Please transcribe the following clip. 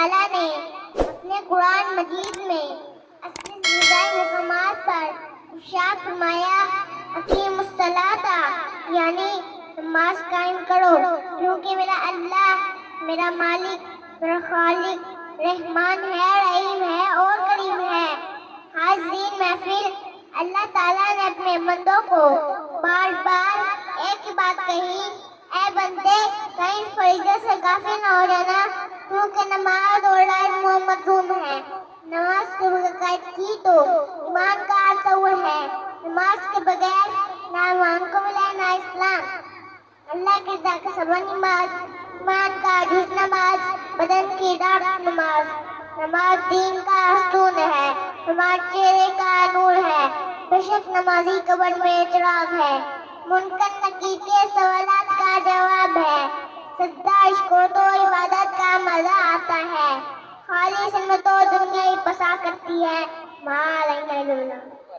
تعالیٰ نے اپنے قرآن مجید میں اپنے غذائی مقامات پر ارشاد فرمایا اقیم الصلاۃ، یعنی نماز قائم کرو، کیونکہ میرا اللہ، میرا مالک، میرا خالق رحمان ہے، رحیم ہے اور کریم ہے۔ حاضرین محفل، اللہ تعالیٰ نے اپنے بندوں کو بار بار ایک ہی بات کہی، اے بندے کہیں فریضے سے غافل نہ ہو جانا، کیونکہ نماز اور رائے مطلوب ہے۔ نماز کے بغیر قائد کی تو ایمان کا تصور ہے، نماز کے بغیر نہ ایمان کو ملا نہ اسلام۔ اللہ کی رضا کا سبب نماز، ایمان کا جز نماز، بدن کی ڈاکٹر نماز۔ نماز دین کا ستون ہے، ہمارے چہرے کا نور ہے، بے شک نمازی قبر میں چراغ ہے، منکر نکیر کے سوالات کا جواب ہے، سجدہ عشق کو تو عبادت کا مزہ آتا ہے، خالص ان میں تو دنیا ہی پسا کرتی ہے، ما لا الہ الا اللہ۔